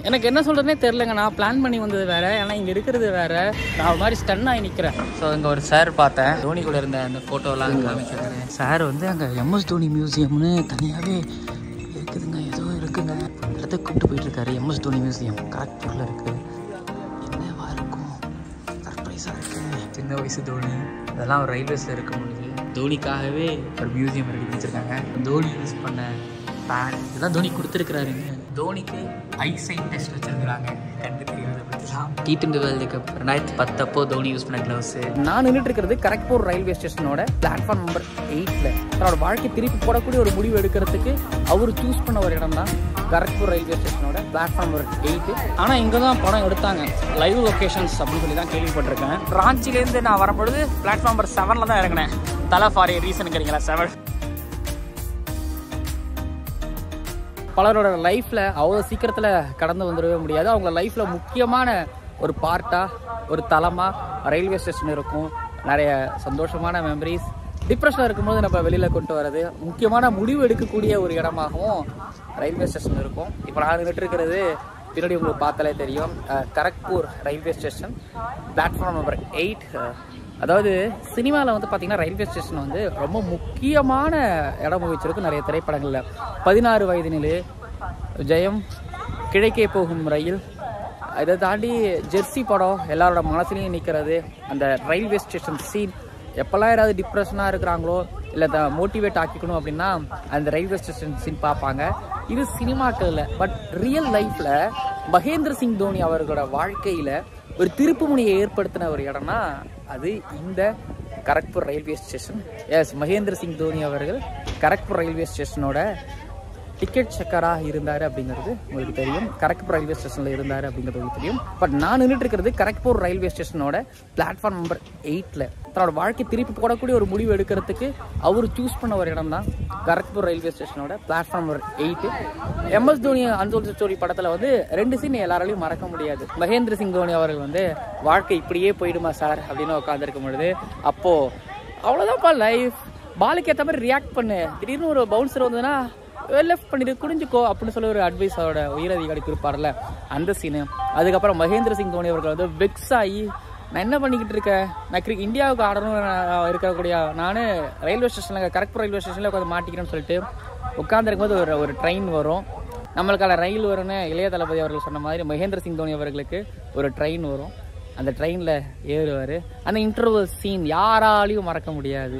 எனக்கு என்ன சொல்கிறதுனே தெரிலங்க. நான் பிளான் பண்ணி வந்தது வேறு, ஏன்னா இங்கே இருக்கிறது வேறு. நான் ஒரு மாதிரி ஸ்டன் ஆகி நிற்கிறேன். ஸோ இங்கே ஒரு சார் பார்த்தேன், தோனி கூட இருந்த அந்த ஃபோட்டோலாம் அங்கே காமிக்கிறாரு. சார் வந்து அங்கே எம்எஸ் தோனி மியூசியம்னு தனியாகவே இருக்குதுங்க, ஏதோ இருக்குங்க. இடத்துக்கு கூப்பிட்டு போயிட்டுருக்காரு. எம்எஸ் தோனி மியூசியம் காட்பூரில் இருக்குது. என்னவா இருக்கும், சர்ப்ரைஸாக இருக்குது. சின்ன வயசு தோனி அதெல்லாம் ஒரு ரயில்வேஸில் இருக்க முடியுது. தோனிக்காகவே ஒரு மியூசியம் ரெடி வச்சுருக்காங்க. தோனி யூஸ் பண்ண பேன் இதெல்லாம் தோனி கொடுத்துருக்குறாருங்க. தோனிக்கு ஐசைட் டெஸ்ட் வச்சுருக்குறாங்க, கண்டு தெரியாத பற்றிலாம். T20 வேர்ல்டு கப் 2010 அப்போ தோனி யூஸ் பண்ண க்ளவுஸ். நான் நின்றுட்டு இருக்கிறது கரக்பூர் ரயில்வே ஸ்டேஷனோட பிளாட்ஃபார்ம் நம்பர் 8ல். அவரோட வாழ்க்கை திருப்பி போடக்கூடிய ஒரு முடிவு எடுக்கிறதுக்கு அவர் சூஸ் பண்ண ஒரு இடம் தான் கரக்பூர் ரயில்வே ஸ்டேஷனோட பிளாட்ஃபார்ம் நம்பர் 8. ஆனால் இங்கே தான் படம் எடுத்தாங்க, லைவ் லொக்கேஷன்ஸ் அப்படின்னு சொல்லி தான் கேள்விப்பட்டிருக்கேன். ராஞ்சிலேருந்து நான் வரும்பொழுது பிளாட்ஃபார்ம் நம்பர் 7ல் தான் இறங்கினேன். தலை ஃபார் ஏ ரீசன் கிடைக்கல 7. பலரோட லைஃப்பில் அவ்வளோ சீக்கிரத்தில் கடந்து வந்துடவே முடியாது. அவங்க லைஃப்பில் முக்கியமான ஒரு பார்ட்டாக, ஒரு தளமாக ரயில்வே ஸ்டேஷன் இருக்கும். நிறைய சந்தோஷமான மெமரிஸ், டிப்ரெஷனில் இருக்கும்போது நம்ம வெளியில் கொண்டு வர்றது, முக்கியமான முடிவு எடுக்கக்கூடிய ஒரு இடமாகவும் ரயில்வே ஸ்டேஷன் இருக்கும். இப்போ நான் நின்றுட்டு இருக்கிறது பின்னாடி உங்களுக்கு பார்த்தாலே தெரியும், Kharagpur railway station platform number 8. அதாவது சினிமாவில் வந்து பார்த்திங்கன்னா ரயில்வே ஸ்டேஷன் வந்து ரொம்ப முக்கியமான இடம் வகிச்சிருக்கு நிறைய திரைப்படங்களில். 16 வயதினிலே, ஜெயம், கிழக்கே போகும் ரயில், இதை தாண்டி ஜெர்சி படம் எல்லாரோட மனசுலையும் நிற்கிறது. அந்த ரயில்வே ஸ்டேஷன் சீன், எப்போல்லாம் யாராவது டிப்ரெஷனாக இருக்கிறாங்களோ இல்லை மோட்டிவேட் ஆக்கிக்கணும் அப்படின்னா அந்த ரயில்வே ஸ்டேஷன் சீன் பார்ப்பாங்க. இது சினிமாக்களில். பட் ரியல் லைஃப்பில் மகேந்திர சிங் தோனி அவர்களோட வாழ்க்கையில் ஒரு திருப்பு முனையை ஏற்படுத்தின ஒரு இடம்னா அது இந்த Kharagpur railway station. Yes, Mahendra Singh Dhoni அவர்கள் கரக்பூர் ரயில்வே ஸ்டேஷனோட டிக்கெட் செக்கராக இருந்தார் அப்படிங்கிறது உங்களுக்கு தெரியும். கரக்பூர் ரயில்வே ஸ்டேஷனில் இருந்தார் அப்படிங்கிறது உங்களுக்கு தெரியும். பட் நான் நின்றுட்டு இருக்கிறது கரக்பூர் ரயில்வே ஸ்டேஷனோட பிளாட்ஃபார்ம் நம்பர் 8ல். தன்னோட வாழ்க்கை திருப்பி போடக்கூடிய ஒரு முடிவு எடுக்கிறதுக்கு அவர் சூஸ் பண்ண ஒரு இடம் தான் கரக்பூர் ரயில்வே ஸ்டேஷனோட platform number 8. MS Dhoni untold story படத்தில் வந்து 2 சீன் எல்லாராலையும் மறக்க முடியாது. மகேந்திர சிங் தோனி அவர்கள் வந்து வாழ்க்கை இப்படியே போயிடுமா சார் அப்படின்னு உட்காந்துருக்கும் பொழுது, அப்போது அவ்வளோதான்ப்பா லைஃப், பாலுக்கு ஏற்ற மாதிரி ரியாக்ட் பண்ணு, திடீர்னு ஒரு பவுன்சர் வந்ததுன்னா லெஃப்ட் பண்ணிட்டு குடிஞ்சுக்கோ அப்படின்னு சொல்லி ஒரு அட்வைஸ் அவரோட உயரதிகாரி கொடுப்பார்ல, அந்த சீனு. அதுக்கப்புறம் மகேந்திர சிங் தோனி அவர்கள் வந்து வெக்ஸ் ஆகி, நான் என்ன பண்ணிக்கிட்டு இருக்கேன், நான் இந்தியாவுக்கு ஆடணும் இருக்கக்கூடிய நான் ரயில்வே ஸ்டேஷனில் கரக்பூர் ரயில்வே ஸ்டேஷனில் உட்காந்து மாட்டிக்கிறேன்னு சொல்லிட்டு உட்காந்துருக்கும் போது ஒரு ட்ரெயின் வரும். நம்மளுக்கான ரயில் வரும்னு இளைய தளபதி அவர்கள் சொன்ன மாதிரி மகேந்திர சிங் தோனி அவர்களுக்கு ஒரு ட்ரெயின் வரும். அந்த ட்ரெயினில் ஏறுவார். அந்த இன்டர்வல் சீன் யாராலையும் மறக்க முடியாது.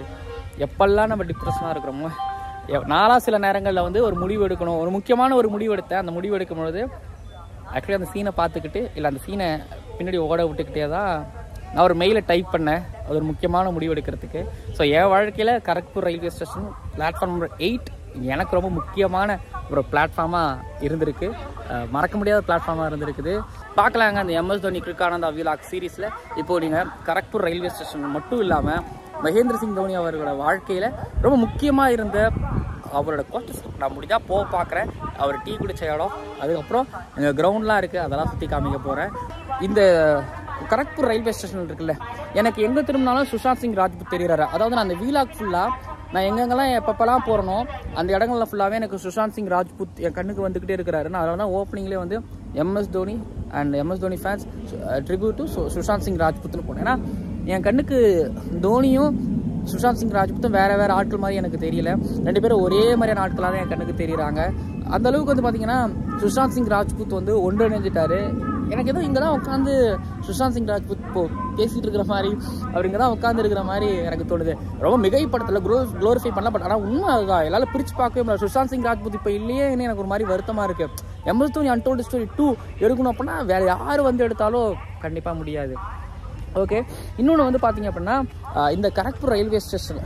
எப்பெல்லாம் நம்ம டிப்ரெஷனாக இருக்கிறோமோ, நாளாக சில நேரங்களில் வந்து ஒரு முடிவு எடுக்கணும், ஒரு முக்கியமான ஒரு முடிவு எடுத்தேன். அந்த முடிவு எடுக்கும்பொழுது ஆக்சுவலி அந்த சீனை பார்த்துக்கிட்டு இல்லை அந்த சீனை பின்னாடி ஓட விட்டுக்கிட்டே தான் நான் ஒரு மெயிலை டைப் பண்ணேன், அது ஒரு முக்கியமான முடிவு எடுக்கிறதுக்கு. ஸோ என் வாழ்க்கையில் Kharagpur railway station platform number 8 எனக்கு ரொம்ப முக்கியமான ஒரு பிளாட்ஃபார்மாக இருந்திருக்கு, மறக்க முடியாத பிளாட்ஃபார்மாக இருந்திருக்குது. பார்க்கலாங்க அந்த எம்எஸ் தோனி கிரிக்கானந்தா விலாக் சீரீஸில். இப்போது நீங்கள் கரக்பூர் ரயில்வே ஸ்டேஷன் மட்டும் இல்லாமல் மகேந்திர சிங் தோனி அவர்களோட வாழ்க்கையில் ரொம்ப முக்கியமாக இருந்த அவரோட கோச்சஸ் நான் முடிஞ்சால் போக பார்க்குறேன். அவர் டீ குடிச்ச இடம், அதுக்கப்புறம் எங்கள் கிரவுண்ட்லாம் இருக்குது, அதெல்லாம் சுற்றி காமிக்க போகிறேன். இந்த கரக்பூர் ரயில்வே ஸ்டேஷன் இருக்குல்ல, எனக்கு எங்கே திரும்பினாலும் சுஷாந்த் சிங் ராஜ்புத் தெரிகிறாரு. அதாவது நான் அந்த வீலாக் ஃபுல்லாக நான் எங்கெங்கெல்லாம் எப்பப்பெல்லாம் போகிறனோ அந்த இடங்கள்ல ஃபுல்லாகவே எனக்கு சுஷாந்த் சிங் ராஜ்புத் என் கண்ணுக்கு வந்துக்கிட்டே இருக்கிறாரு. நான் அதனால தான் ஓப்பனிங்லேயே வந்து MS Dhoni and MS Dhoni fans tribute to Sushant Singh ராஜ்புத்னு போனேன். ஏன்னா என் கண்ணுக்கு தோனியும் சுஷாந்த் சிங் ராஜ்புத்தும் வேறு ஆட்கள் மாதிரி எனக்கு தெரியல. 2 பேரும் ஒரே மாதிரியான ஆட்களாக தான் என் கண்ணுக்கு தெரியுறாங்க. அந்த அளவுக்கு வந்து பார்த்தீங்கன்னா சுஷாந்த் சிங் ராஜ்புத் வந்து ஒன்றிணைஞ்சிட்டாரு. எனக்கு எதுவும் இங்கே தான் உட்காந்து சுஷாந்த் சிங் ராஜ்புத் பேசிகிட்டு இருக்கிற மாதிரி, அவர் இங்கே தான் உட்காந்து இருக்கிற மாதிரி எனக்கு தோணுது. ரொம்ப மிகைப்படத்தில் க்ளோரிஃபை பண்ணலாம். பட் ஆனால் உண்மை அதுதான், எல்லாரும் பிரித்து பார்க்கவே முடியாது. சுஷாந்த் சிங் ராஜ்புத் இப்போ இல்லையேன்னு எனக்கு ஒரு மாதிரி வருத்தமாக இருக்குது. எம்எஸ் தோனி அன்டோல்டு ஸ்டோரி 2 எடுக்கணும் அப்படின்னா வேறு யார் வந்து எடுத்தாலும் கண்டிப்பாக முடியாது. ஓகே, இன்னொன்று வந்து பார்த்தீங்க அப்படின்னா இந்த கரக்பூர் ரயில்வே ஸ்டேஷன்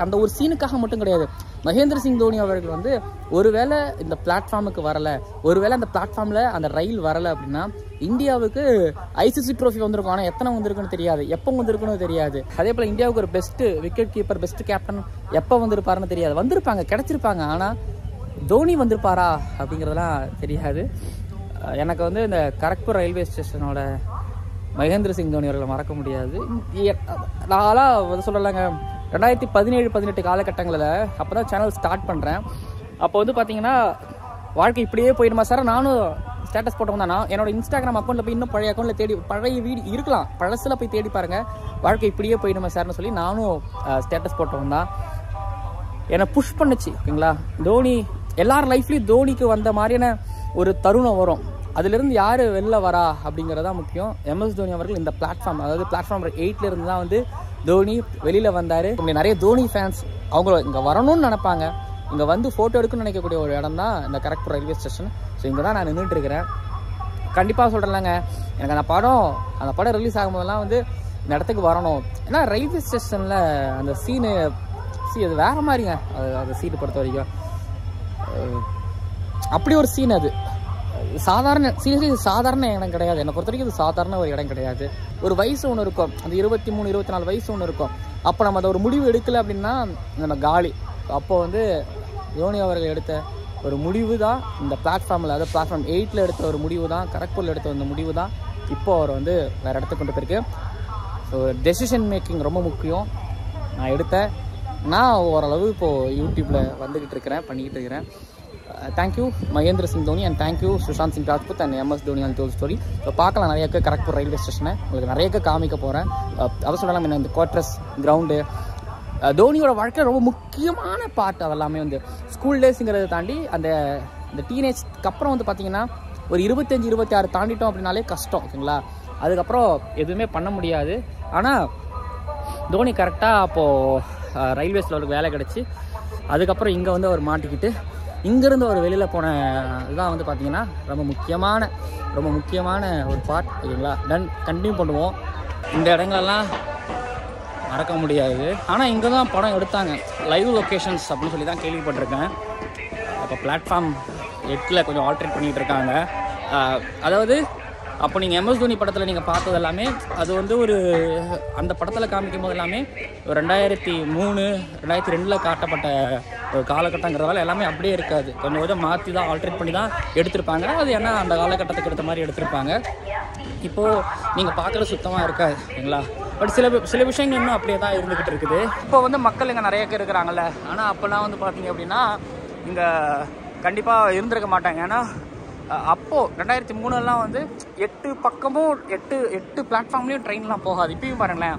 அந்த ஒரு சீனுக்காக மட்டும் கிடையாது. மகேந்திர சிங் தோனி அவர்கள் வந்து ஒருவேளை இந்த பிளாட்ஃபார்முக்கு வரலை, ஒருவேளை அந்த பிளாட்ஃபார்மில் அந்த ரயில் வரலை அப்படின்னா இந்தியாவுக்கு ஐசிசி ட்ரோஃபி வந்திருக்கும். ஆனால் எத்தனை வந்திருக்குன்னு தெரியாது, எப்போ வந்திருக்குன்னு தெரியாது. அதே போல் இந்தியாவுக்கு ஒரு best wicket keeper, best captain எப்போ வந்திருப்பாருன்னு தெரியாது. வந்திருப்பாங்க, கிடச்சிருப்பாங்க, ஆனால் தோனி வந்திருப்பாரா அப்படிங்கிறதெல்லாம் தெரியாது. எனக்கு வந்து இந்த கரக்பூர் ரயில்வே ஸ்டேஷனோட மகேந்திர சிங் தோனி அவர்களை மறக்க முடியாது. நான்லாம் வந்து சொல்லலைங்க, 2017-18 காலகட்டங்களில் அப்போ தான் சேனல் ஸ்டார்ட் பண்ணுறேன். அப்போ வந்து பார்த்தீங்கன்னா வாழ்க்கை இப்படியே போயிடுமா சார், நானும் ஸ்டேட்டஸ் போட்டவங்க தான். என்னோட இன்ஸ்டாகிராம் அக்கௌண்ட்டில் போய் இன்னும் பழைய அக்கௌண்ட்டில் தேடி பழைய வீடியோ இருக்கலாம், பழசில் போய் தேடி பாருங்கள். வாழ்க்கை இப்படியே போயிடுமா சார்னு சொல்லி நானும் ஸ்டேட்டஸ் போட்டவங்க தான். என்னை புஷ் பண்ணுச்சு. ஓகேங்களா, தோனி எல்லார் லைஃப்லேயும் தோனிக்கு வந்த மாதிரியான ஒரு தருணம் வரும். அதிலிருந்து யார் வெளில வரா அப்படிங்கிறதான் முக்கியம். எம்எஸ் தோனி அவர்கள் இந்த பிளாட்ஃபார்ம், அதாவது பிளாட்ஃபார்ம் நம்பர் 8 இருந்து தான் வந்து தோனி வெளியில் வந்தார். நிறைய தோனி ஃபேன்ஸ் அவங்க இங்கே வரணும்னு நினைப்பாங்க, இங்கே வந்து ஃபோட்டோ எடுக்கணும்னு நினைக்கக்கூடிய ஒரு இடம் தான் இந்த கரக்பூர் ரயில்வே ஸ்டேஷன். ஸோ இங்கே தான் நான் நின்றுட்டு இருக்கிறேன். கண்டிப்பாக சொல்கிறேன்லங்க, எனக்கு அந்த படம் ரிலீஸ் ஆகும்போதெல்லாம் வந்து இந்த இடத்துக்கு வரணும். ஏன்னா ரயில்வே ஸ்டேஷனில் அந்த சீனு அது வேறு மாதிரிங்க. அந்த சீனை பொறுத்த வரைக்கும் அப்படி ஒரு சீன். அது சாதாரண இடம் கிடையாது. என்னை பொறுத்த வரைக்கும் இது சாதாரண ஒரு இடம் கிடையாது. ஒரு வயசு ஒன்று இருக்கும், அந்த 23-24 வயசு ஒன்று இருக்கும். அப்போ நம்ம அதை ஒரு முடிவு எடுக்கலை அப்படின்னா நம்ம காலி. அப்போ வந்து தோனி அவர்கள் எடுத்த ஒரு முடிவு தான் இந்த பிளாட்ஃபார்மில், அதாவது பிளாட்ஃபார்ம் 8 எடுத்த ஒரு முடிவு தான், கரக்பூரில் எடுத்த அந்த முடிவு தான் இப்போ அவர் வந்து வேறு இடத்துக்கு கொண்டு போயிருக்கு. ஸோ டெசிஷன் மேக்கிங் ரொம்ப முக்கியம். நான் ஓரளவு இப்போது யூடியூப்பில் பண்ணிக்கிட்டு இருக்கிறேன். Thank you Mahendra Singh Dhoni and thank you Sushant Singh Rajput and MS Dhoni and தோல் ஸ்டோரி. ஸோ பார்க்கலாம் நிறைய கரக்பூர் ரயில்வே ஸ்டேஷனை உங்களுக்கு நிறைய காமிக்க போகிறேன். அதை சொல்லலாம், என்ன இந்த குவார்டர்ஸ் கிரவுண்டு தோனியோட வாழ்க்கையில் ரொம்ப முக்கியமான பார்ட். அதெல்லாமே வந்து ஸ்கூல் டேஸுங்கிறத தாண்டி அந்த டீனேஜ்க்கு அப்புறம் வந்து பார்த்திங்கன்னா ஒரு 25-26 தாண்டிட்டோம் அப்படின்னாலே கஷ்டம். ஓகேங்களா, அதுக்கப்புறம் எதுவுமே பண்ண முடியாது. ஆனால் தோனி கரெக்டாக அப்போது ரயில்வேஸில் அவருக்கு வேலை கிடச்சி அதுக்கப்புறம் இங்கே வந்து அவர் மாட்டிக்கிட்டு இங்கேருந்து அவர் வெளியில் போன இதுதான் வந்து பார்த்திங்கன்னா ரொம்ப முக்கியமான ஒரு பார்ட். ஓகேங்களா, கண்டினியூ பண்ணுவோம். இந்த இடங்களெல்லாம் மறக்க முடியாது. ஆனால் இங்கே தான் படம் எடுத்தாங்க, லைவ் லொக்கேஷன்ஸ் அப்படின்னு சொல்லி தான் கேள்விப்பட்டிருக்கேன். அப்போ பிளாட்ஃபார்ம் 8 கொஞ்சம் ஆல்ட்ரேட் பண்ணிகிட்டு இருக்காங்க. அதாவது அப்போ நீங்கள் எம்எஸ் தோனி படத்தில் நீங்கள் பார்த்தது எல்லாமே அது வந்து ஒரு அந்த படத்தில் காமிக்கும் போது எல்லாமே 2003-2002 காட்டப்பட்ட ஒரு காலகட்டங்கிறதால எல்லாமே அப்படியே இருக்காது. கொஞ்சம் மாற்றி தான் ஆல்ட்ரேட் பண்ணி தான் எடுத்திருப்பாங்க. அது ஏன்னா அந்த காலகட்டத்துக்கு எடுத்த மாதிரி எடுத்திருப்பாங்க. இப்போது நீங்கள் பார்க்குறது சுத்தமாக இருக்காது. சரிங்களா, பட் சில விஷயங்கள் இன்னும் அப்படியே தான் இருந்துக்கிட்டு இருக்குது. இப்போ வந்து மக்கள் இங்கே நிறைய பேர் இருக்கிறாங்கல்ல. ஆனால் அப்போல்லாம் வந்து பார்த்தீங்க அப்படின்னா இங்கே கண்டிப்பாக இருந்திருக்க மாட்டாங்க. ஏன்னா அப்போது 2003 வந்து 8 பக்கமும் 8 பிளாட்ஃபார்ம்லேயும் ட்ரெயின்லாம் போகாது. இப்பயும் பாருங்களேன்,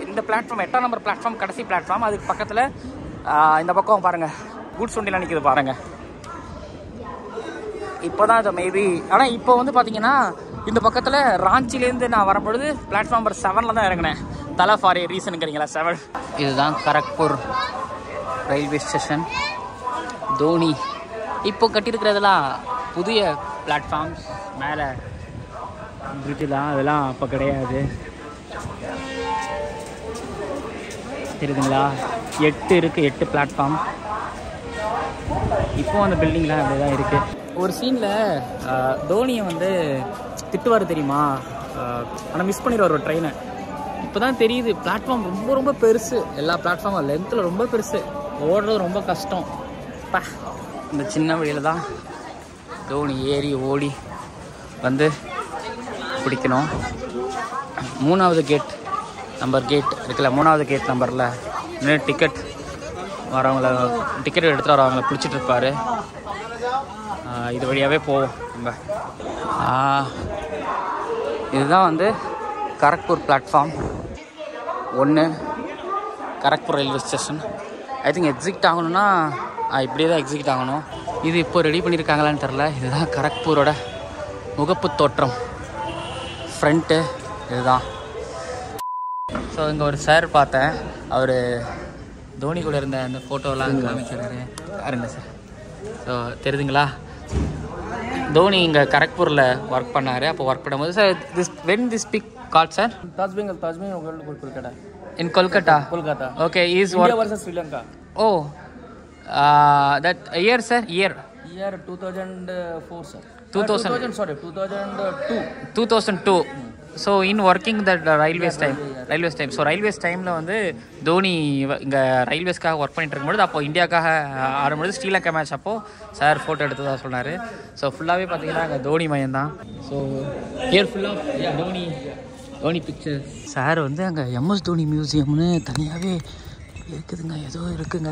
இந்த பிளாட்ஃபார்ம் 8ஆம் நம்பர் பிளாட்ஃபார்ம் கடைசி பிளாட்ஃபார்ம், அதுக்கு பக்கத்தில் இந்த பக்கம் பாருங்கள் கூட்ஸ் வண்டியில் நிற்கிது பாருங்கள். இப்போ தான் இது மேபி, ஆனால் இப்போ வந்து பார்த்தீங்கன்னா இந்த பக்கத்தில் ராஞ்சிலேருந்து நான் வரும்பொழுது பிளாட்ஃபார்ம் நம்பர் 7 தான் இறங்கினேன். தலை ஃபார் ஏ ரீசனுங்கிறீங்களா 7. இதுதான் கரக்பூர் ரயில்வே ஸ்டேஷன். தோனி இப்போ கட்டியிருக்கிறதெல்லாம் புதிய பிளாட்ஃபார்ம்ஸ், மேலே பிரிட்ஜு தான், அதெல்லாம் அப்போ கிடையாது. தெரியுதுங்களா, 8 இருக்குது, 8 பிளாட்ஃபார்ம். இப்போது அந்த பில்டிங்லாம் அப்படி தான் இருக்குது. ஒரு சீனில் தோனியை வந்து திட்டுவார் தெரியுமா, ஆனால் மிஸ் பண்ணிடுவார் ஒரு ட்ரெயினை. இப்போ தான் தெரியுது பிளாட்ஃபார்ம் ரொம்ப பெருசு. எல்லா பிளாட்ஃபார்மும் லென்த்தில் ரொம்ப பெருசு, ஓடுறது ரொம்ப கஷ்டம். இந்த சின்ன வழியில் தான் தோனி ஏறி ஓடி வந்து பிடிக்கணும். 3வது கேட் இருக்குல்ல, 3வது கேட் நம்பரில் இன்னும் டிக்கெட் எடுத்துகிட்டு வரவங்களை பிடிச்சிட்டு இருப்பார். இது வழியாகவே போவோம் நம்ம. இதுதான் வந்து Kharagpur platform 1 Kharagpur railway station. I think exit ஆகணும்னா இப்படியே தான் எக்ஸிட் ஆகணும். இது இப்போ ரெடி பண்ணியிருக்காங்களான்னு தெரில. இதுதான் கரக்பூரோட முகப்பு தோற்றம், ஃப்ரண்ட்டு இதுதான். ஸோ இங்கே ஒரு சார் பார்த்தேன், அவர் தோனி கூட இருந்த அந்த ஃபோட்டோலாம் காமிக்கிறாரு. பாருங்க சார், ஸோ தெரியுதுங்களா, தோனி இங்கே கரக்பூரில் ஒர்க் பண்ணார். அப்போ ஒர்க் பண்ணும்போது sir this pic called sir? Taj Mahal Kolkata. In Kolkata? Okay, is India versus Sri Lanka. Oh, that year sir? Year 2004 sir. 2002. So in working that railways time. So railways timeல வந்து தோனி இங்கே ரயில்வேஸ்க்காக work பண்ணிட்டு இருக்கும்போது அப்போ இந்தியாவுக்காக ஆடும்போது Sri Lanka match அப்போ sir photo எடுத்ததாக சொன்னார். ஸோ ஃபுல்லாகவே பார்த்தீங்கன்னா அங்கே தோனி மயம் தான். ஸோ ஹியர் ஃபுல்லாக தோனி பிக்சர். சார் வந்து அங்கே எம்எஸ் தோனி மியூசியம்னு தனியாகவே இருக்குதுங்க, ஏதோ இருக்குங்க.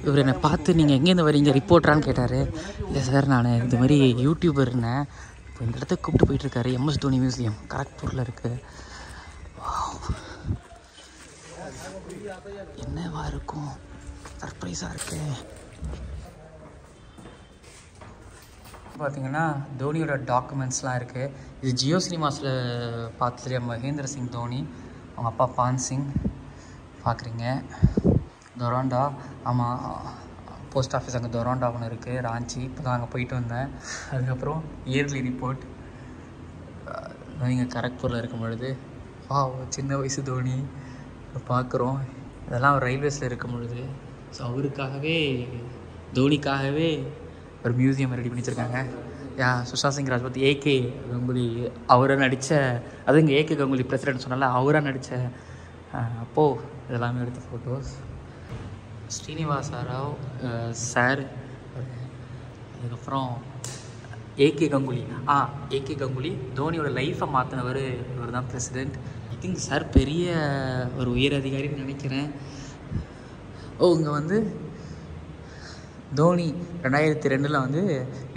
இவர் என்னை பார்த்து நீங்கள் எங்கேருந்து வரீங்க, ரிப்போர்ட்டரான்னு கேட்டார். இல்லை சார், நான் இது மாதிரி யூடியூபர் இருந்தேன். இப்போ இந்த இடத்துக்கு கூப்பிட்டு போயிட்டுருக்காரு. MS தோனி மியூசியம் கரக்பூரில் இருக்குது. என்னவா இருக்கும், சர்ப்ரைஸாக இருக்கு. பார்த்தீங்கன்னா தோனியோட டாக்குமெண்ட்ஸ்லாம் இருக்குது. இது ஜியோ சினிமாஸில் பார்த்துட்டு மகேந்திர சிங் தோனி, அவங்க அப்பா பான் சிங் பார்க்குறீங்க. டொராண்டா, ஆமாம், போஸ்ட் ஆஃபீஸ் அங்கே டொராண்டா ஒன்று இருக்குது, ராஞ்சி. இப்போ தான் அங்கே போயிட்டு வந்தேன். அதுக்கப்புறம் இயர்லி ரிப்போர்ட் இங்கே கரக்பூரில் இருக்கும் பொழுது சின்ன வயசு தோனி பார்க்குறோம். இதெல்லாம் ரயில்வேஸில் இருக்கும் பொழுது. ஸோ அவருக்காகவே, தோனிக்காகவே ஒரு மியூசியம் ரெடி பண்ணி வச்சுருக்காங்க. சுஷாந்த் சிங் ராஜ்பூத், ஏகே கங்குலி அவரை நடித்த, அது இங்கே ஏகே கங்குலி பிரசிடென்ட் சொன்னால அவராக நடித்த அப்போது இதெல்லாமே எடுத்த ஃபோட்டோஸ். ஸ்ரீனிவாச ராவ் சார், அதுக்கப்புறம் ஏகே கங்குலி. ஏகே கங்குலி தோனியோட லைஃப்பை மாற்றினவர் இவர் தான் பிரசிடெண்ட். ஐ திங்க் சார் பெரிய ஒரு உயர் அதிகாரின்னு நினைக்கிறேன். இங்கே வந்து தோனி 2002 வந்து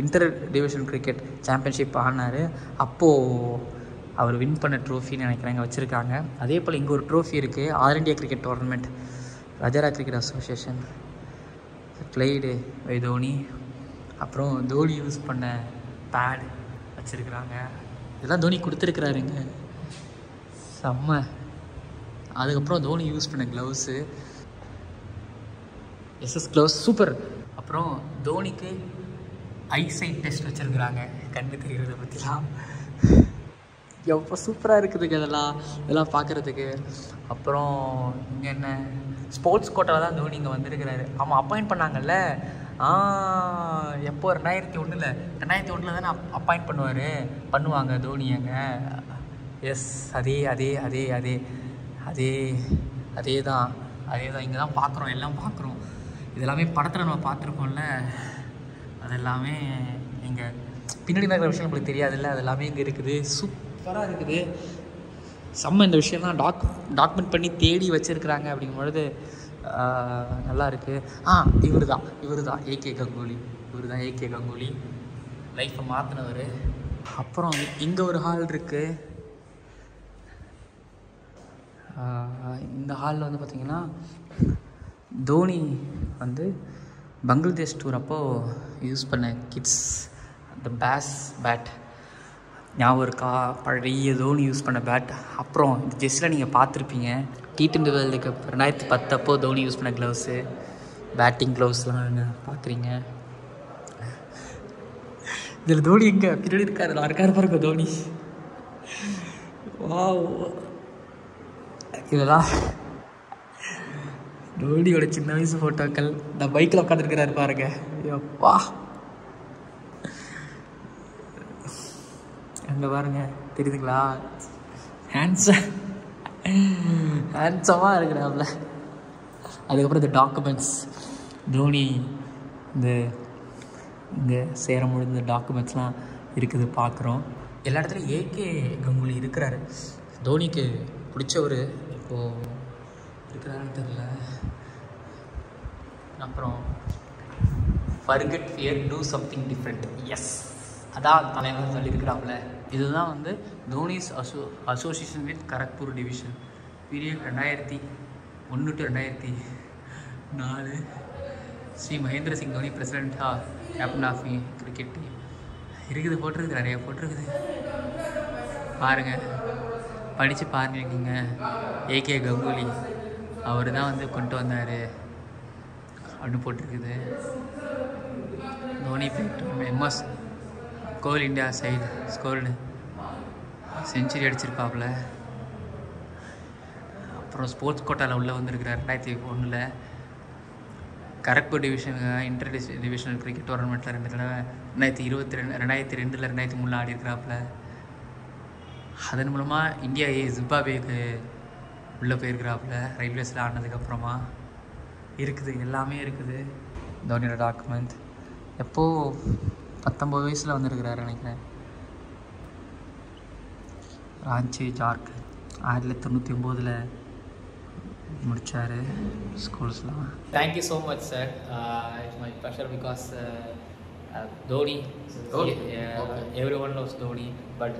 இன்டர் டிவிஷன் கிரிக்கெட் சாம்பியன்ஷிப் ஆடினார். அப்போது அவர் வின் பண்ண ட்ரோஃபின்னு நினைக்கிறேன் இங்கே வச்சுருக்காங்க. அதே போல் இங்கே ஒரு ட்ரோஃபி இருக்குது, all India cricket tournament, Rajara cricket association played by Dhoni. அப்புறம் தோனி யூஸ் பண்ண பேட் வச்சுருக்குறாங்க. இதெல்லாம் தோனி கொடுத்துருக்குறாருங்க, செம்ம. அதுக்கப்புறம் தோனி யூஸ் பண்ண க்ளவுஸு, SS க்ளவுஸ், சூப்பர். அப்புறம் தோனிக்கு ஐசைட் டெஸ்ட் வச்சுருக்குறாங்க, கண்ணு தெரிகிறத பற்றிலாம். எவ்வளோ சூப்பராக இருக்குதுங்க இதெல்லாம் பார்க்குறதுக்கு. அப்புறம் இங்கே என்ன, ஸ்போர்ட்ஸ் கோட்டாவில் தான் தோனி இங்கே வந்திருக்கிறாரு. ஆமாம், அப்பாயிண்ட் பண்ணாங்கல்ல. எப்போ 2001 தானே அப்பாயிண்ட் பண்ணுவாங்க தோனி அங்கே. எஸ், அதே தான் இங்கே தான் பார்க்குறோம், எல்லாம் பார்க்குறோம். இதெல்லாமே படத்தில் நம்ம பார்த்துருக்கோம்ல, அதெல்லாமே இங்கே பின்னாடி நடக்கிற விஷயம் நம்மளுக்கு தெரியாதுல்ல, அதெல்லாமே இங்கே இருக்குது. சூப்பராக இருக்குது, செம்ம. இந்த விஷயம்லாம் டாக்குமெண்ட் பண்ணி தேடி வச்சுருக்குறாங்க அப்படிங்கும்பொழுது நல்லா இருக்குது. இவர் தான் ஏகே கங்குலி, லைஃப்பை மாற்றினவர். அப்புறம் இங்கே ஒரு ஹால் இருக்குது. இந்த ஹாலில் வந்து பார்த்திங்கன்னா தோனி வந்து பங்களாதேஷ் டூர் அப்போது யூஸ் பண்ண கிட்ஸ் அந்த பேட் ஞாபகம் இருக்கா? பழைய தோனி யூஸ் பண்ண பேட். அப்புறம் இந்த ஜெஸ்ஸில் நீங்கள் பார்த்துருப்பீங்க, T20 வேர்ல்டு கப் 2010 அப்போது தோனி யூஸ் பண்ண க்ளவுஸு, பேட்டிங் க்ளவுஸ்லாம் பார்க்குறீங்க. இதில் தோனி எங்கே பின்னாடி இருக்காரு பாருங்க தோனி. இதெல்லாம் தோனியோட சின்ன வயசு ஃபோட்டோக்கள். இந்த பைக்கில் உட்காந்துருக்கிறாரு பாருங்க, அப்பா அங்கே பாருங்க, தெரியுதுங்களா? ஹேண்ட்ஸமாக இருக்கிறாப்புல. அதுக்கப்புறம் இந்த டாக்குமெண்ட்ஸ், தோனி இங்கே சேரும்பொழுது இந்த டாக்குமெண்ட்ஸ்லாம் இருக்குது பார்க்குறோம். எல்லா இடத்துலையும் ஏகே கங்குலி இருக்கிறாரு. தோனிக்கு பிடிச்சவர் இப்போது இருக்கிறாருன்னு தெரில. அப்புறம் forget fear, do something different. Yes, அதான் தலைவர் சொல்லியிருக்கிறாப்புல. இதுதான் வந்து Dhoni's association with Kharagpur division period 2001 to 2004. Shri Mahendra Singh Dhoni president captain of cricket team இருக்குது, போட்டிருக்குது, நிறைய போட்டிருக்குது பாருங்கள், படித்து பாருங்க. நீங்கள் ஏகே கங்குலி அவர் தான் வந்து கொண்டு வந்தார் அப்படின்னு போட்டிருக்குது. Dhoni MS Coal India side scored century அடிச்சிருப்பாப்புல. அப்புறம் ஸ்போர்ட்ஸ் கோட்டாவில் உள்ளே வந்திருக்கிறார் 2001. Kharagpur division inter divisional cricket டோர்னமெண்ட்டில் 2 தடவை 2002 2003 ஆடி இருக்கிறாப்புல. அதன் மூலமாக இந்தியா ஜிம்பாப்வேக்கு உள்ளே போயிருக்கிறாப்புல ரயில்வேஸில் ஆனதுக்கப்புறமா. இருக்குது, எல்லாமே இருக்குது. தோனியோட டாக்குமெண்ட் எப்போது 19 வயசில் வந்திருக்கிறாரு நினைக்கிறேன். ராஞ்சி, ஜார்க்கண்ட் 1999 முடிச்சாரு ஸ்கூல்ஸ்லாம். Thank you so much sir. It's my pleasure because Dhoni, everyone knows Dhoni, but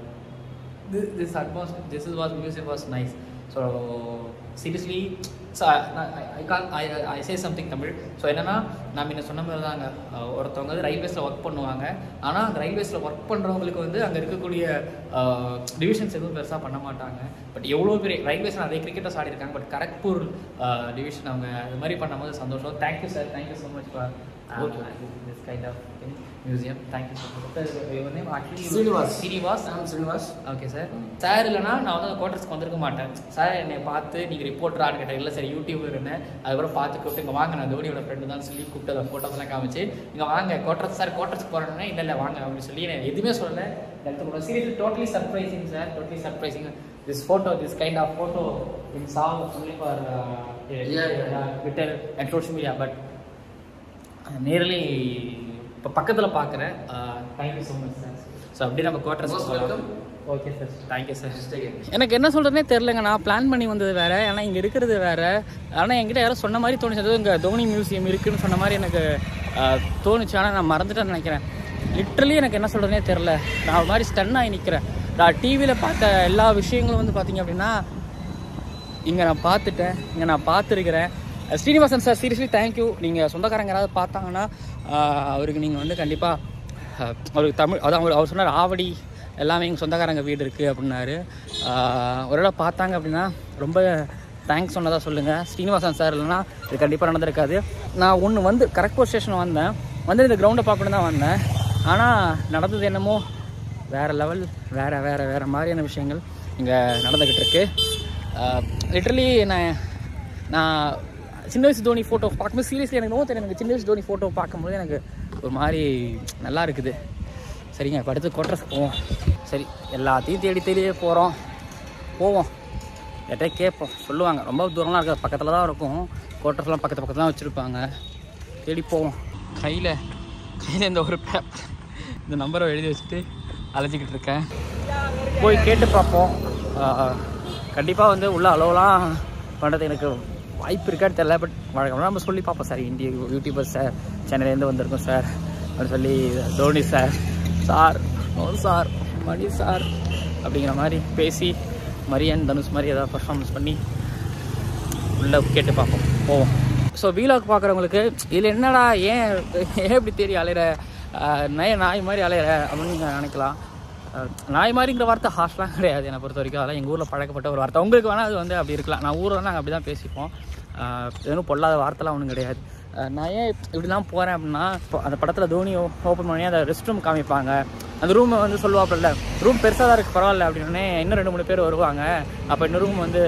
this is what music was nice. So seriously, so I say something Tamil. So என்னன்னா நான் முன்ன சொன்ன மாதிரி தாங்க, ஒருத்தவங்க வந்து ரயில்வேஸில் ஒர்க் பண்ணுவாங்க. ஆனால் அந்த ரயில்வேஸில் ஒர்க் பண்ணுறவங்களுக்கு வந்து அங்கே இருக்கக்கூடிய டிவிஷன்ஸ் எதுவும் பெருசாக பண்ண மாட்டாங்க. பட் எவ்வளோ பெரிய ரயில்வேஸ் நிறைய கிரிக்கெட்டர்ஸ் ஆடி இருக்காங்க. பட் கரக்பூர் டிவிஷன் அவங்க இது மாதிரி பண்ணும்போது சந்தோஷம். Thank you sir, thank you so much for this kind of museum. Thank you so much. Your name actually Srinivas. I am Srinivas. Okay sir. Sir இல்லைனா நான் வந்து குவார்டர்ஸ்க்கு வந்திருக்க மாட்டேன். சார் என்னை பார்த்து நீங்கள் ரிப்போர்ட்டரான்னு கேட்டேன். இல்லை சார் யூடியூபர் இருந்தேன். அதுக்கப்புறம் பார்த்து கூப்பிட்டு இங்கே வாங்க, நான் தோனியோட ஃப்ரெண்டு தான் சொல்லி கூப்பிட்டு அந்த ஃபோட்டோஸ்லாம் காமிச்சு இங்கே வாங்க குவார்டர்ஸ் சார் குவார்டர்ஸ்க்கு போகிறேன்னா இல்லை வாங்க அப்படின்னு சொல்லி நான் எதுவுமே சொல்லலை. எடுத்து seriously totally surprising sir, totally surprising. This photo, this kind of photo in saw only for Twitter and social media, but நேரில் இப்போ பக்கத்தில் பார்க்குறேன். Thank you so much sir. So அப்படி நம்ம quarters welcome. Okay sir, thank you sir. எனக்கு என்ன சொல்கிறதுனே தெரிலங்க. நான் பிளான் பண்ணி வந்தது வேறு, ஆனால் இங்கே இருக்கிறது வேறு. ஆனால் என்கிட்ட யாரும் சொன்ன மாதிரி தோணுச்சு, அதுவும் இங்கே தோனி மியூசியம் இருக்குதுன்னு சொன்ன மாதிரி எனக்கு தோணுச்சு. ஆனால் நான் மறந்துட்டேன்னு நினைக்கிறேன். லிட்ரலி எனக்கு என்ன சொல்கிறதுனே தெரில. நான் ஒரு மாதிரி ஸ்டன் ஆகி நிற்கிறேன். நான் டிவியில் பார்த்த எல்லா விஷயங்களும் வந்து பார்த்திங்க அப்படின்னா இங்கே நான் பார்த்துட்டேன், இங்கே நான் பார்த்துருக்கிறேன். Srinivasan sir, seriously thank you. நீங்கள் சொந்தக்காரங்க யாராவது பார்த்தாங்கன்னா அவருக்கு நீங்கள் வந்து கண்டிப்பாக அவருக்கு தமிழ் அதான் அவர் சொன்னார் ஆவடி எல்லாமே எங்கள் சொந்தக்காரங்க வீடு இருக்குது அப்படின்னாரு. ஒரு இடம் பார்த்தாங்க அப்படின்னா ரொம்ப தேங்க்ஸ் சொன்னதாக சொல்லுங்கள். ஸ்ரீனிவாசன் சார் இல்லைன்னா இது கண்டிப்பாக நடந்திருக்காது. நான் ஒன்று வந்து கரக்பூர் ஸ்டேஷன் வந்து இந்த கிரவுண்டை பார்க்கணும் தான் வந்தேன். ஆனால் நடந்தது என்னமோ வேறு லெவல், வேறு மாதிரியான விஷயங்கள் இங்கே நடந்துக்கிட்டு இருக்கு. லிட்ரலி நான் சின்ன வயசு தோனி ஃபோட்டோ பார்க்கும்போது சீரியஸ்லி எனக்கு தெரியும். எனக்கு சின்ன வயசு தோனி ஃபோட்டோ பார்க்கும்போது எனக்கு ஒரு மாதிரி நல்லா இருக்குது. சரிங்க, இப்போ அடுத்து குவார்டர்ஸ் போவோம். சரி, எல்லாத்தையும் தேடியே போவோம். எட்டே கேட்போம், சொல்லுவாங்க ரொம்ப தூரம்லாம் இருக்காது, பக்கத்தில் தான் இருக்கும். குவார்டர்ஸ்லாம் பக்கத்தில் தான் வச்சுருப்பாங்க. தேடி போவோம். கையில் இந்த ஒரு பேப்பர் இந்த நம்பரை எழுதி வச்சுட்டு அழைச்சிக்கிட்டு இருக்கேன். போய் கேட்டு பார்ப்போம். கண்டிப்பாக வந்து உள்ள அளவுலாம் பண்ணுறது எனக்கு வாய்ப்பு இருக்கான்னு தெரியல. பட் வழக்கம் நம்ம சொல்லி பார்ப்போம். சார் யூடியூபர் சார், சென்னையிலேருந்து வந்திருக்கோம் சார் அப்படின்னு சொல்லி, தோனி சார், சார் மணி சார் அப்படிங்கிற மாதிரி பேசி மரியன் தனுஷ் மாதிரி ஏதாவது பர்ஃபார்மன்ஸ் பண்ணி உள்ளே கேட்டு பார்ப்போம், போவோம். ஸோ வீலாக் பார்க்குறவங்களுக்கு இதில் என்னடா ஏன் இப்படி தெரிய அலையிற நாய் மாதிரி அலையிற அப்படின்னு நீங்கள் நினைக்கலாம். நாய் மாதிரிங்கிற வார்த்தை ஹாஸ்லாம் கிடையாது என்னை பொறுத்த வரைக்கும். அதெல்லாம் எங்கள் ஊரில் பழக்கப்பட்ட ஒரு வார்த்தை. உங்களுக்கு வேணால் அது வந்து அப்படி இருக்கலாம். நான் ஊரில் நாங்கள் அப்படி தான் பேசிப்போம். எதுவும் பொல்லாத வார்த்தைலாம் ஒன்றும் கிடையாது. நான் ஏன் இப்படிலாம் போகிறேன் அப்படின்னா, இப்போ அந்த படத்தில் தோனி ஓப்பன் பண்ணி அந்த ரெஸ்ட் ரூம் காமிப்பாங்க. அந்த ரூமை வந்து சொல்லுவாப்பில்ல, ரூம் பெருசாக தான் இருக்குது பரவாயில்ல அப்படின்னே இன்னும் 2-3 பேர் வருவாங்க. அப்போ இன்னும் ரூம் வந்து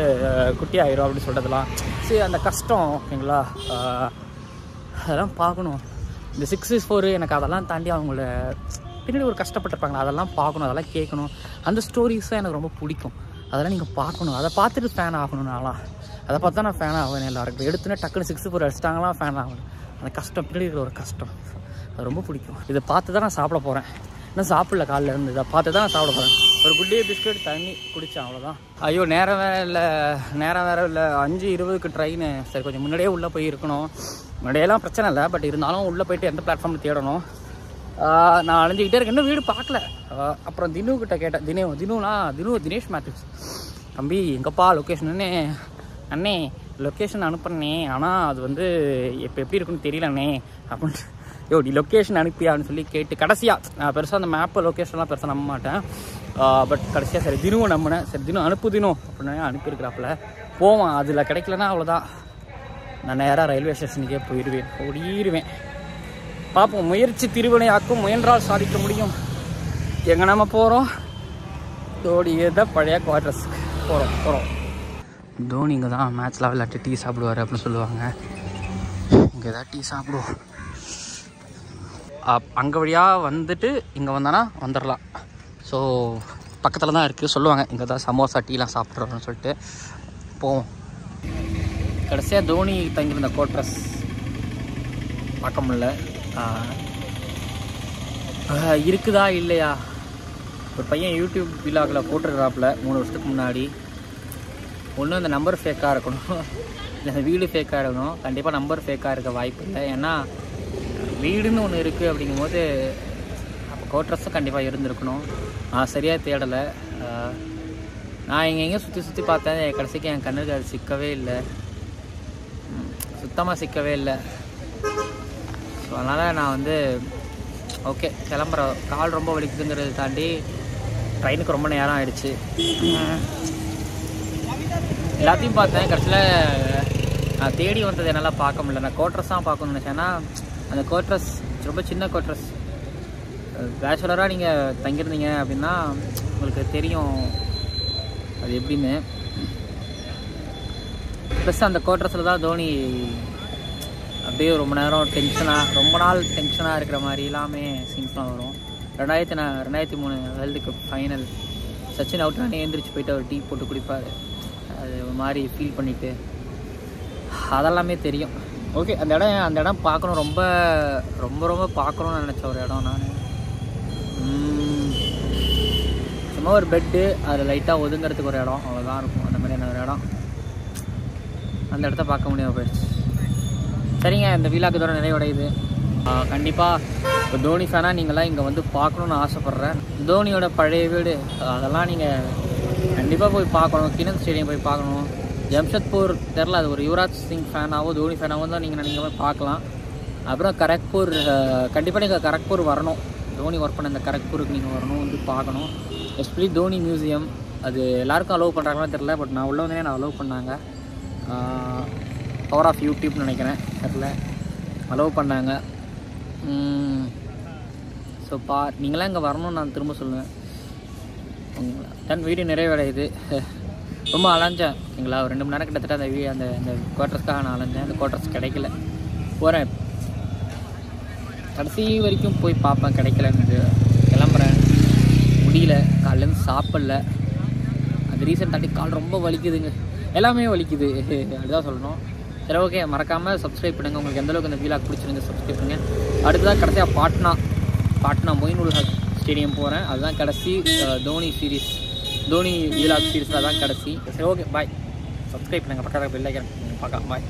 குட்டி ஆயிரும் அப்படின்னு சொல்கிறதுலாம். சரி, அந்த கஷ்டம் ஓகேங்களா, அதெல்லாம் பார்க்கணும். இந்த 664 எனக்கு அதெல்லாம் தாண்டி அவங்கள பின்னாடி ஒரு கஷ்டப்பட்டுருப்பாங்க, அதெல்லாம் பார்க்கணும், அதெல்லாம் கேட்கணும். அந்த ஸ்டோரிஸ் தான் எனக்கு ரொம்ப பிடிக்கும். அதெல்லாம் நீங்கள் பார்க்கணும். அதை பார்த்துட்டு ஃபேன் ஆகணும். நான்லாம் அதை பார்த்து தான் நான் ஃபேன் ஆகணும். எல்லாருக்கும் எடுத்துனே டக்குன்னு 6-4 அடிச்சிட்டாங்களாம் ஃபேன் ஆகணும். அந்த கஷ்டம் பின்னாடி இருக்கிற ஒரு கஷ்டம் அது ரொம்ப பிடிக்கும். இதை பார்த்து தான் நான் சாப்பிட போகிறேன். இன்னும் சாப்பிடல, காலையில் இருந்து இதை பார்த்து தான் நான் சாப்பிட போகிறேன். ஒரு குட்டே பிஸ்கட் தண்ணி குடித்தேன், அவ்வளோதான். ஐயோ, நேரம் வேறு இல்லை 5:20க்கு ட்ரெயின். சரி, கொஞ்சம் முன்னாடியே உள்ளே போய் இருக்கணும். முன்னாடியெல்லாம் பிரச்சனை இல்லை, பட் இருந்தாலும் உள்ளே போய்ட்டு எந்த பிளாட்ஃபார்மில் தேடணும். நான் அலைஞ்சிக்கிட்டே இருக்கேன், இன்னும் வீடு பார்க்கல. அப்புறம் தினுக்கிட்ட கேட்டேன். தினேஷ் மேத்யூஸ், தம்பி எங்கப்பா லொக்கேஷன்னு? அண்ணே லொக்கேஷன் அனுப்புறேண்ணே, ஆனால் அது வந்து இப்போ எப்படி இருக்குன்னு தெரியலண்ணே அப்படின்னு. நீ லொக்கேஷன் அனுப்பியான்னு சொல்லி கேட்டு கடைசியாக நான் பெருசாக அந்த மேப்பை லொக்கேஷன்லாம் பெருசாக நம்ப மாட்டேன். பட் கடைசியாக சரி தினுவை நம்பினேன். சரி தினம் அப்படின்னு அனுப்பியிருக்கிறாப்புல. போவான், அதில் கிடைக்கலன்னா அவ்வளோதான், நான் நேராக ரயில்வே ஸ்டேஷனுக்கே ஓடிடுவேன். பார்ப்போம், முயற்சி திருவினையாக்கும், முயன்றால் சாதிக்க முடியும். எங்கே நம்ம போகிறோம்? தோனியே தான் பழைய குவார்டர்ஸ்க்கு போகிறோம். தோனி இங்கே தான் மேட்ச்லாம் விளையாட்டு டீ சாப்பிடுவார் அப்படின்னு சொல்லுவாங்க. இங்கே தான் டீ சாப்பிடுவோம். அங்கே வழியாக வந்துட்டு இங்கே வந்தானா வந்துடலாம். ஸோ பக்கத்தில் தான் இருக்குது சொல்லுவாங்க. இங்கே தான் சமோசா டீலாம் சாப்பிட்றோன்னு சொல்லிட்டு போவோம். கடைசியாக தோனி தங்கியிருந்த குவார்டர்ஸ் பார்க்க முடியல. இருக்குதா இல்லையா? ஒரு பையன் யூடியூப் விலாகில் போட்டுருக்கிறாப்புல 3 வருஷத்துக்கு முன்னாடி. ஒன்று அந்த நம்பர் ஃபேக்காக இருக்கணும், இல்லை வீடு ஃபேக்காக இருக்கணும், கண்டிப்பாக நம்பர் ஃபேக்காக இருக்க வாய்ப்பு இல்லை. ஏன்னா வீடுன்னு ஒன்று இருக்குது அப்படிங்கும்போது அப்போ கோட்ரஸும் கண்டிப்பாக இருந்திருக்கணும். நான் சரியாக தேடலை. நான் எங்கெங்கேயும் சுற்றி பார்த்தேன், கடைசிக்கு என் கண்ணுக்கு அது சிக்கவே இல்லை, சுத்தமாக சிக்கவே இல்லை. ஸோ அதனால் நான் வந்து ஓகே கிளம்புறேன். கால் ரொம்ப வலிக்குதுங்கிறத தாண்டி ட்ரெயினுக்கு ரொம்ப நேரம் ஆகிடுச்சு. எல்லாத்தையும் பார்த்தேன், கடைசியில் நான் தேடி வந்தது என்னால் பார்க்க முடியல. நான் கோட்ரஸ் தான் பார்க்கணும்னு நினச்சேன்னா அந்த கோட்ரஸ் ரொம்ப சின்ன கோட்ரஸ். பேச்சுலராக நீங்கள் தங்கியிருந்தீங்க அப்படின்னா உங்களுக்கு தெரியும் அது எப்படின்னு. ப்ளஸ் அந்த கோட்ரஸில் தான் தோனி அப்படியே ரொம்ப நேரம் ரொம்ப நாள் டென்ஷனாக இருக்கிற மாதிரி எல்லாமே சீன்ஸ்லாம் வரும். 2003 world cup final Sachin out நானே எழுந்திரிச்சு போயிட்டு அவர் டீ போட்டு குடிப்பார், அது ஒரு மாதிரி ஃபீல் பண்ணிவிட்டு அதெல்லாமே தெரியும். ஓகே அந்த இடம் பார்க்கணும், ரொம்ப ரொம்ப ரொம்ப பார்க்கணுன்னு நினச்ச ஒரு இடம். நான் சும்மா ஒரு பெட்டு, அதில் லைட்டாக ஒதுங்கிறதுக்கு ஒரு இடம், அவ்வளோதான் இருக்கும். அந்த மாதிரியான ஒரு இடம், அந்த இடத்த பார்க்க முடியாமல் போயிடுச்சு. சரிங்க, இந்த வீலாக்கு தூரம் நிறைவடையுது. கண்டிப்பாக இப்போ தோனி ஃபேனாக நீங்களாம் இங்கே வந்து பார்க்கணுன்னு ஆசைப்பட்றேன். தோனியோட பழைய வீடு அதெல்லாம் நீங்கள் கண்டிப்பாக போய் பார்க்கணும். கிணத்து ஸ்டேடியம் போய் பார்க்கணும். ஜம்ஷத்பூர் தெரில, அது ஒரு யுவராஜ் சிங் ஃபேனாவோ தோனி ஃபேனாவோ தான் நீங்கள் போய் பார்க்கலாம். அப்புறம் கரக்பூர், கண்டிப்பாக நீங்கள் கரக்பூர் வரணும். தோனி ஒர்க் பண்ண இந்த கரக்பூருக்கு நீங்கள் வரணும், வந்து பார்க்கணும். எஸ்பெஷலி தோனி மியூசியம், அது எல்லாருக்கும் அலோவ் பண்ணுறாங்கன்னு தெரில, பட் நான் உள்ள வந்தே நான் அலோவ் பண்ணாங்க. பவர் ஆஃப் யூடியூப்னு நினைக்கிறேன், தெரில, அலோவ் பண்ணாங்க. ஸோ நீங்களாம் இங்கே வரணும்னு நான் திரும்ப சொல்லுவேன். வீடியோ நிறைவடையுது. ரொம்ப அலைஞ்சேன் ஓகேங்களா, ஒரு 2 மணி நேரம் கிட்டத்தட்ட அந்த குவார்ட்டர்ஸ்க்காக நான் அலைஞ்சேன். அந்த குவார்ட்டர்ஸ் கிடைக்கல, போகிறேன் கடைசி வரைக்கும் போய் பார்ப்பேன், கிடைக்கல. எனக்கு கிளம்புறேன், முடியல, காலையிலேருந்து சாப்பிடல. அது ரீசன் தாண்டி கால் ரொம்ப வலிக்குதுங்க, எல்லாமே வலிக்குது அதுதான் சொல்லணும். சரி ஓகே, மறக்காமல் சப்ஸ்கிரைப் பண்ணுங்கள். உங்களுக்கு எந்தளவுக்கு இந்த வீலாக் பிடிச்சிருந்து சப்ஸ்கிரைப் பண்ணுங்கள். அடுத்ததாக கடைசியாக பாட்னா மொயின் ஹக் ஸ்டேடியம் போகிறேன். அதுதான் கடைசி தோனி வீலாக் சீரீஸில் தான் கடைசி. சரி ஓகே, பாய். சப்ஸ்கிரைப் பண்ணுங்கள், பக்கத்தில் பெல் ஐக்கான் பார்க்கலாம். பாய்.